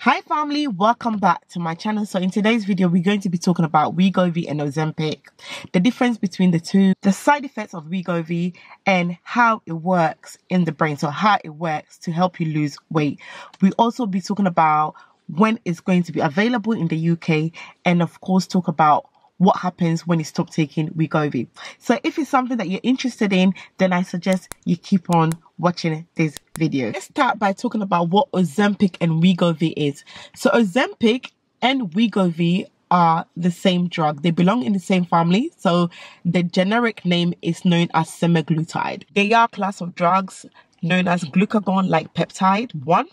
Hi family, welcome back to my channel. So in today's video we're going to be talking about Wegovy and Ozempic, the difference between the two, the side effects of Wegovy, and how it works in the brain, so how it works to help you lose weight. We also be talking about when it's going to be available in the UK, and of course talk about what happens when you stop taking Wegovy. So if it's something that you're interested in, then I suggest you keep on watching this video. Let's start by talking about what Ozempic and Wegovy is. So Ozempic and Wegovy are the same drug. They belong in the same family. So the generic name is known as semaglutide. They are a class of drugs known as glucagon-like peptide 1,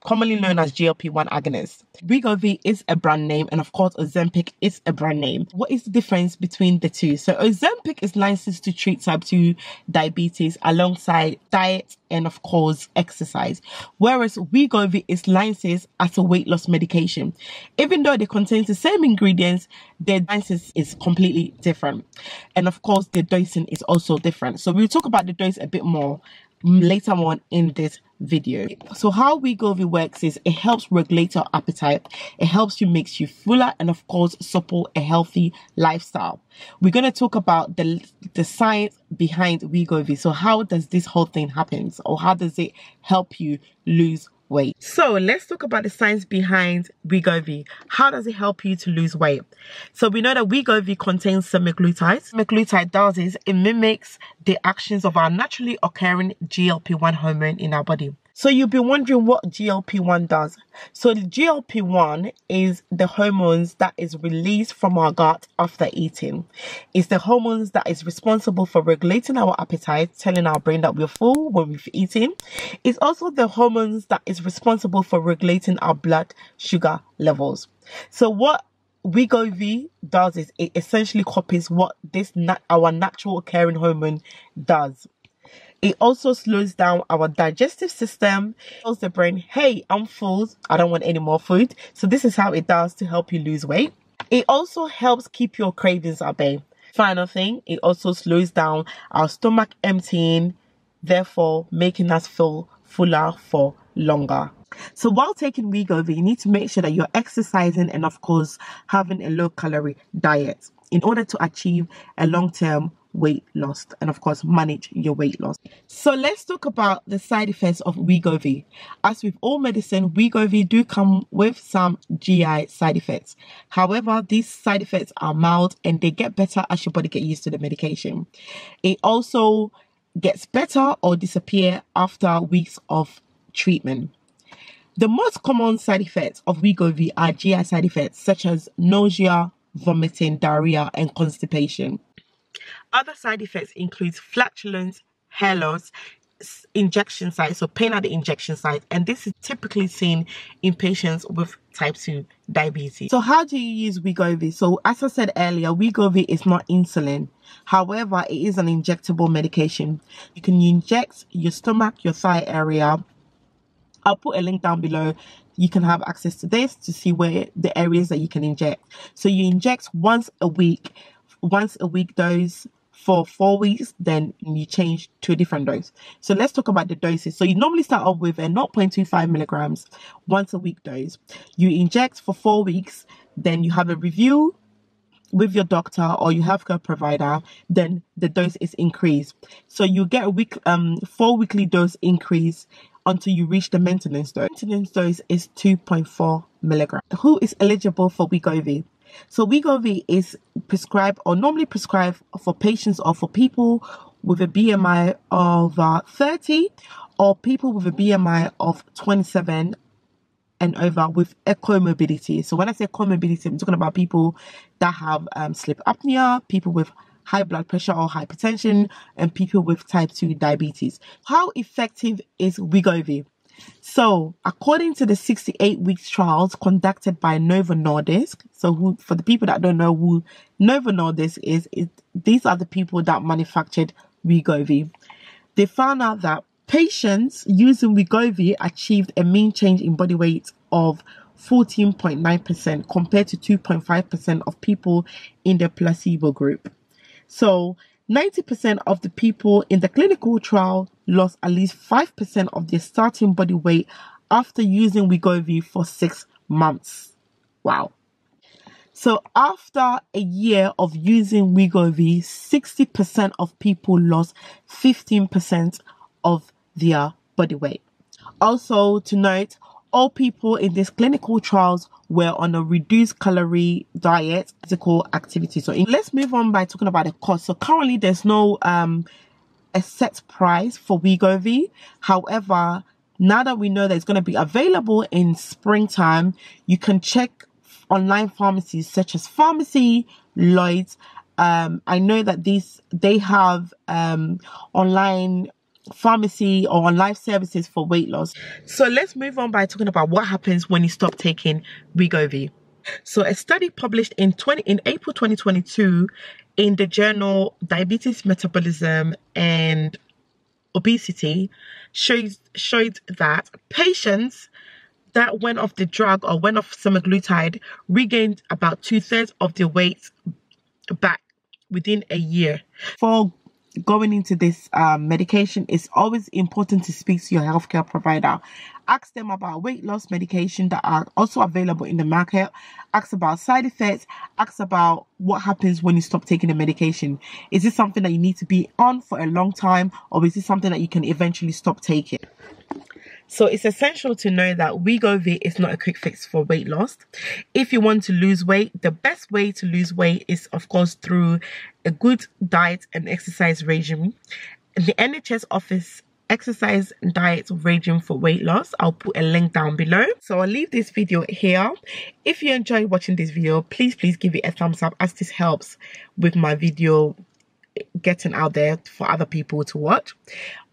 commonly known as GLP-1 agonist. Wegovy is a brand name, and of course Ozempic is a brand name. What is the difference between the two? So Ozempic is licensed to treat type 2 diabetes alongside diet and of course exercise, whereas Wegovy is licensed as a weight loss medication. Even though they contain the same ingredients, their license is completely different, and of course the dosing is also different. So we'll talk about the dose a bit more later on in this video. So how Wegovy works is it helps regulate your appetite, it helps you, makes you fuller, and of course support a healthy lifestyle. We're going to talk about the science behind Wegovy. So how does this whole thing happen, or how does it help you lose weight? So let's talk about the science behind Wegovy. How does it help you to lose weight? So we know that Wegovy contains semaglutide. Semaglutide does is it mimics the actions of our naturally occurring GLP-1 hormone in our body. So you'll be wondering what GLP-1 does. So the GLP-1 is the hormones that is released from our gut after eating. It's the hormones that is responsible for regulating our appetite, telling our brain that we're full when we've eaten. It's also the hormones that is responsible for regulating our blood sugar levels. So what Wegovy does is it essentially copies what our natural occurring hormone does. It also slows down our digestive system, tells the brain, hey, I'm full, I don't want any more food. So this is how it does to help you lose weight. It also helps keep your cravings at bay. Final thing, it also slows down our stomach emptying, therefore making us feel fuller for longer. So while taking Wegovy, you need to make sure that you're exercising and of course having a low calorie diet in order to achieve a long-term weight loss and of course manage your weight loss. So let's talk about the side effects of Wegovy. As with all medicine, Wegovy do come with some GI side effects. However, these side effects are mild and they get better as your body gets used to the medication. It also gets better or disappear after weeks of treatment. The most common side effects of Wegovy are GI side effects such as nausea, vomiting, diarrhea, and constipation. Other side effects include flatulence, hair loss, injection site, so pain at the injection site, and this is typically seen in patients with type 2 diabetes. So how do you use Wegovy? So as I said earlier, Wegovy is not insulin. However, it is an injectable medication. You can inject your stomach, your thigh area. I'll put a link down below. You can have access to this to see where the areas that you can inject. So you inject once a week dose for 4 weeks, then you change to a different dose. So let's talk about the doses. So you normally start off with a 0.25 milligrams once a week dose. You inject for 4 weeks, then you have a review with your doctor or your healthcare provider, then the dose is increased. So you get a 4 weekly dose increase until you reach the maintenance dose. Maintenance dose is 2.4 milligrams. Who is eligible for Wegovy? So Wegovy is prescribed or normally prescribed for patients or for people with a BMI of 30 or people with a BMI of 27 and over with a comorbidity. So when I say comorbidity, I'm talking about people that have sleep apnea, people with high blood pressure or hypertension, and people with type 2 diabetes. How effective is Wegovy? So according to the 68 weeks trials conducted by Novo Nordisk, so for the people that don't know who Novo Nordisk is, these are the people that manufactured Wegovy. They found out that patients using Wegovy achieved a mean change in body weight of 14.9% compared to 2.5% of people in the placebo group. So 90% of the people in the clinical trial lost at least 5% of their starting body weight after using Wegovy for 6 months. Wow. So after a year of using Wegovy, 60% of people lost 15% of their body weight. Also to note, all people in these clinical trials were on a reduced calorie diet, physical activity. So let's move on by talking about the cost. So currently there's no a set price for Wegovy. However, now that we know that it's going to be available in springtime, you can check online pharmacies such as Pharmacy, Lloyd's. I know that they have online pharmacy or online services for weight loss. So let's move on by talking about what happens when you stop taking Wegovy. So a study published in April 2022 in the journal Diabetes, Metabolism and Obesity showed that patients that went off the drug or went off semaglutide regained about 2/3 of their weight back within a year. For going into this medication, it's always important to speak to your healthcare provider. Ask them about weight loss medication that are also available in the market. Ask about side effects. Ask about what happens when you stop taking the medication. Is this something that you need to be on for a long time, or is this something that you can eventually stop taking? So it's essential to know that Wegovy is not a quick fix for weight loss. If you want to lose weight, the best way to lose weight is, of course, through a good diet and exercise regime. The NHS offers exercise and diet regime for weight loss. I'll put a link down below. So I'll leave this video here. If you enjoyed watching this video, please give it a thumbs up, as this helps with my video getting out there for other people to watch.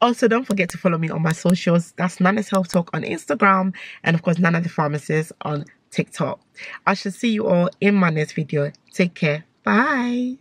Also, don't forget to follow me on my socials. That's Nana's Health Talk on Instagram, and of course Nana the Pharmacist on TikTok. I shall see you all in my next video. Take care. Bye.